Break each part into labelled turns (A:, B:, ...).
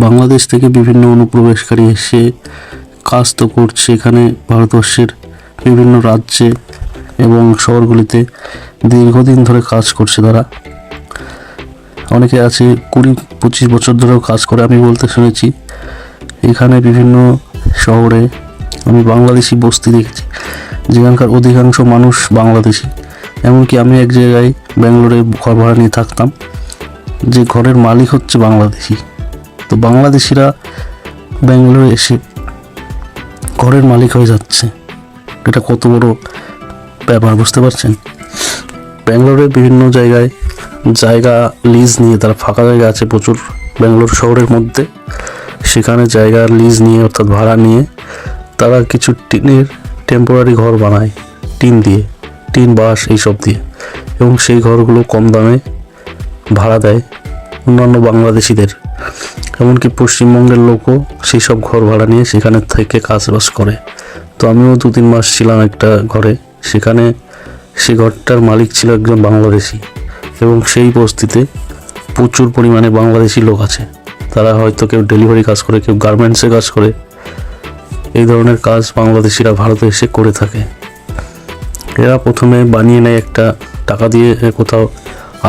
A: বাংলাদেশ থেকে বিভিন্ন অনুপ্রবেশকারী এসে কাজ তো করছে এখানে ভারতবর্ষের বিভিন্ন রাজ্যে এবং শহরগুলিতে দীর্ঘদিন ধরে কাজ করছে তারা। অনেকে আছে 20-25 বছর ধরেও কাজ করে। আমি বলতে শুনেছি এখানে বিভিন্ন শহরে আমি বাংলাদেশি বস্তি দেখেছি যেখানকার অধিকাংশ মানুষ বাংলাদেশি। এমনকি আমি এক জায়গায় ব্যাঙ্গালোরে ঘর ভাড়া নিয়ে থাকতাম, যে ঘরের মালিক হচ্ছে বাংলাদেশি। তো বাংলাদেশিরা ব্যাঙ্গালোরে এসে ঘরের মালিক হয়ে যাচ্ছে, এটা কত বড় ব্যাপার বুঝতে পারছেন। ব্যাঙ্গালোরের বিভিন্ন জায়গায় জায়গা লিজ নিয়ে, তারা ফাঁকা জায়গা আছে প্রচুর ব্যাঙ্গালোর শহরের মধ্যে, সেখানে জায়গা লিজ নিয়ে অর্থাৎ ভাড়া নিয়ে তারা কিছু টিনের টেম্পোরারি ঘর বানায়, টিন দিয়ে, টিন বাঁশ এইসব দিয়ে, এবং সেই ঘরগুলো কম দামে ভাড়া দেয় অন্যান্য বাংলাদেশিদের। এমনকি পশ্চিমবঙ্গের লোকও সেই সব ঘর ভাড়া নিয়ে সেখানে থেকে কাজবাজ করে। তো আমিও 2-3 মাস ছিলাম একটা ঘরে, সেখানে সেই ঘরটার মালিক ছিল একজন বাংলাদেশি, এবং সেই বস্তিতে প্রচুর পরিমাণে বাংলাদেশি লোক আছে। তারা হয়তো কেউ ডেলিভারি কাজ করে, কেউ গার্মেন্টসে কাজ করে। এই ধরনের কাজ বাংলাদেশিরা ভারতে এসে করে থাকে। এরা প্রথমে বানিয়ে নেয় একটা টাকা দিয়ে, কোথাও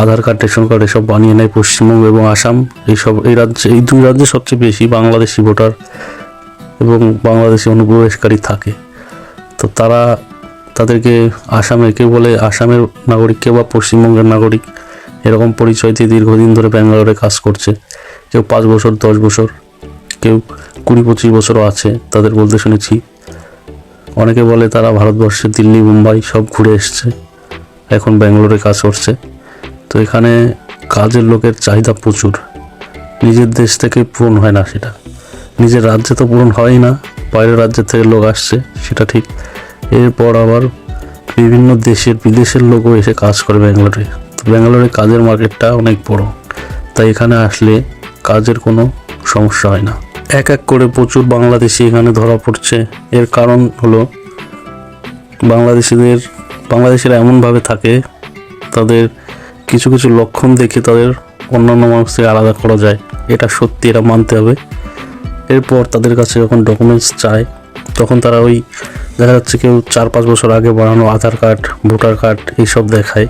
A: আধার কার্ড, রেশন কার্ড এসব বানিয়ে নেয়। পশ্চিমবঙ্গ এবং আসাম এই রাজ্যে, এই দুই রাজ্যে সবচেয়ে বেশি বাংলাদেশি ভোটার এবং বাংলাদেশি অনুপ্রবেশকারী থাকে। তো তাদেরকে আসামে কেউ বলে আসামের নাগরিক, কেউ বা পশ্চিমবঙ্গের নাগরিক, এরকম পরিচয় দিয়ে দীর্ঘদিন ধরে ব্যাঙ্গালোরে কাজ করছে। কেউ 5 বছর, 10 বছর, কেউ 20-25 বছরও আছে, তাদের বলতে শুনেছি। অনেকে বলে তারা ভারতবর্ষে দিল্লি, মুম্বাই সব ঘুরে এসছে, এখন ব্যাঙ্গালোরে কাজ করছে। তো এখানে কাজের লোকের চাহিদা প্রচুর, নিজের দেশ থেকে পূরণ হয় না সেটা, নিজের রাজ্যে তো পূরণ হয়ই না, বাইরের রাজ্যের থেকে লোক আসছে সেটা ঠিক। এরপর আবার বিভিন্ন বিদেশের লোকও এসে কাজ করে ব্যাঙ্গালোরে। তো ব্যাঙ্গালোরে কাজের মার্কেটটা অনেক বড়, তাই এখানে আসলে কাজের কোনো সমস্যা হয় না। এক এক করে প্রচুর বাংলাদেশি এখানে ধরা পড়ছে। এর কারণ হলো বাংলাদেশিরা এমনভাবে থাকে, তাদের কিছু কিছু লক্ষণ দেখে তাদের অন্যান্য মানুষ থেকে আলাদা করা যায়, এটা সত্যি, এটা মানতে হবে। এরপর তাদের কাছে যখন ডকুমেন্টস চায়, তখন তারা ওই দেখা যাচ্ছে কেউ 4-5 বছর আগে বানানো আধার কার্ড, ভোটার কার্ড এইসব দেখায়,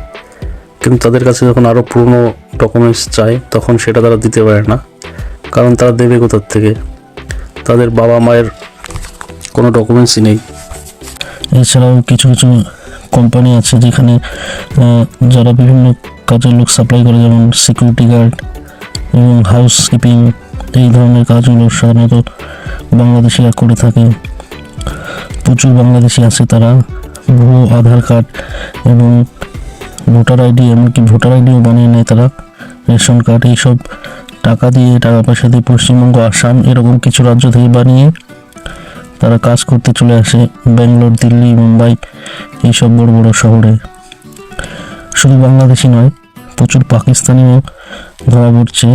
A: কিন্তু তাদের কাছে যখন আরও পুরনো ডকুমেন্টস চায় তখন সেটা তারা দিতে পারে না। কারণ তারা দেবে কোথার থেকে? তাদের বাবা মায়ের কোনো ডকুমেন্টসই নেই।
B: এছাড়াও কিছু কিছু কোম্পানি আছে যেখানে যারা বিভিন্ন কাজের লোক সাপ্লাই করে, যেমন সিকিউরিটি গার্ড এবং হাউসকিপিং, এই ধরনের কাজগুলো সাধারণত বাংলাদেশিরা করে থাকে। প্রচুর বাংলাদেশি আছে, তারা ভুয়ো আধার কার্ড এবং ভোটার আইডি, এমনকি ভোটার আইডিও বানিয়ে নেয় তারা, রেশন কার্ড, এইসব টাকা পয়সা দিয়ে পশ্চিমবঙ্গ, আসাম এরকম কিছু রাজ্য থেকে বানিয়ে তারা কাজ করতে চলে আসে ব্যাঙ্গালোর, দিল্লি, মুম্বাই এইসব বড় বড় শহরে। শুধু বাংলাদেশি নয়, প্রচুর পাকিস্তানিও ধরা পড়ছে।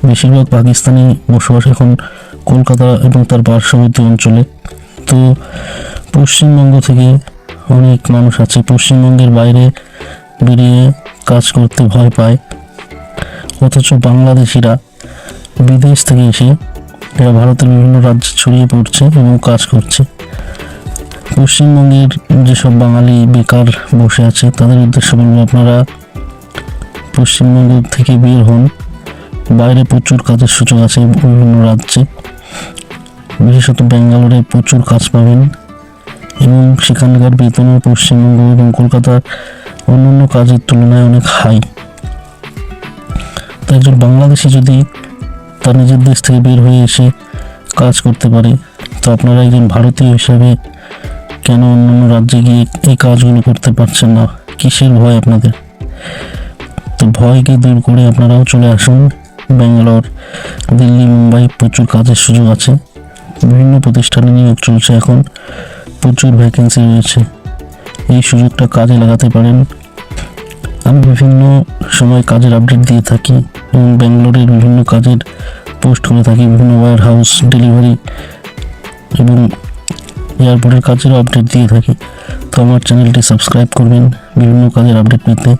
B: বেশিরভাগ পাকিস্তানি বসবাস এখন কলকাতা এবং তার পার্শ্ববর্তী অঞ্চলে। তো পশ্চিমবঙ্গ থেকে অনেক মানুষ আছে, পশ্চিমবঙ্গের বাইরে বেরিয়ে কাজ করতে ভয় পায়, অথচ বাংলাদেশিরা বিদেশ থেকে এসে এরা ভারতের বিভিন্ন রাজ্যে ছড়িয়ে পড়ছে এবং কাজ করছে। পশ্চিমবঙ্গের যেসব বাঙালি বেকার বসে আছে তাদের উদ্দেশ্যে বলবো, আপনারা পশ্চিমবঙ্গ থেকে বের হন, বাইরে প্রচুর কাজের সুযোগ আছে বিভিন্ন রাজ্যে, বিশেষত ব্যাঙ্গালোরে প্রচুর কাজ পাবেন, এবং সেখানকার বেতনও পশ্চিমবঙ্গ এবং কলকাতার অন্যান্য কাজের তুলনায় অনেক হাই। তো একজন বাংলাদেশি যদি তার নিজের দেশ থেকে বের হয়ে এসে কাজ করতে পারে, তো আপনারা একজন ভারতীয় হিসাবে কেন অন্যান্য রাজ্যে গিয়ে এই কাজগুলো করতে পারছেন না? কিসের ভয় আপনাদের? তো ভয়কে দূর করে আপনারাও চলে আসুন ব্যাঙ্গালোর, দিল্লি, মুম্বাই, প্রচুর কাজের সুযোগ আছে, বিভিন্ন প্রতিষ্ঠানে নিয়োগ চলছে, এখন প্রচুর ভ্যাকেন্সি রয়েছে, এই সুযোগটা কাজে লাগাতে পারেন। আমি বিভিন্ন সময় কাজের আপডেট দিয়ে থাকি এবং ব্যাঙ্গালোরের বিভিন্ন কাজের পোস্ট করে থাকি, বিভিন্ন ওয়্যার হাউস, ডেলিভারি এবং এয়ারপোর্টের কাজেরও আপডেট দিয়ে থাকি। তো আমার চ্যানেলটি সাবস্ক্রাইব করবেন বিভিন্ন কাজের আপডেট পেতে।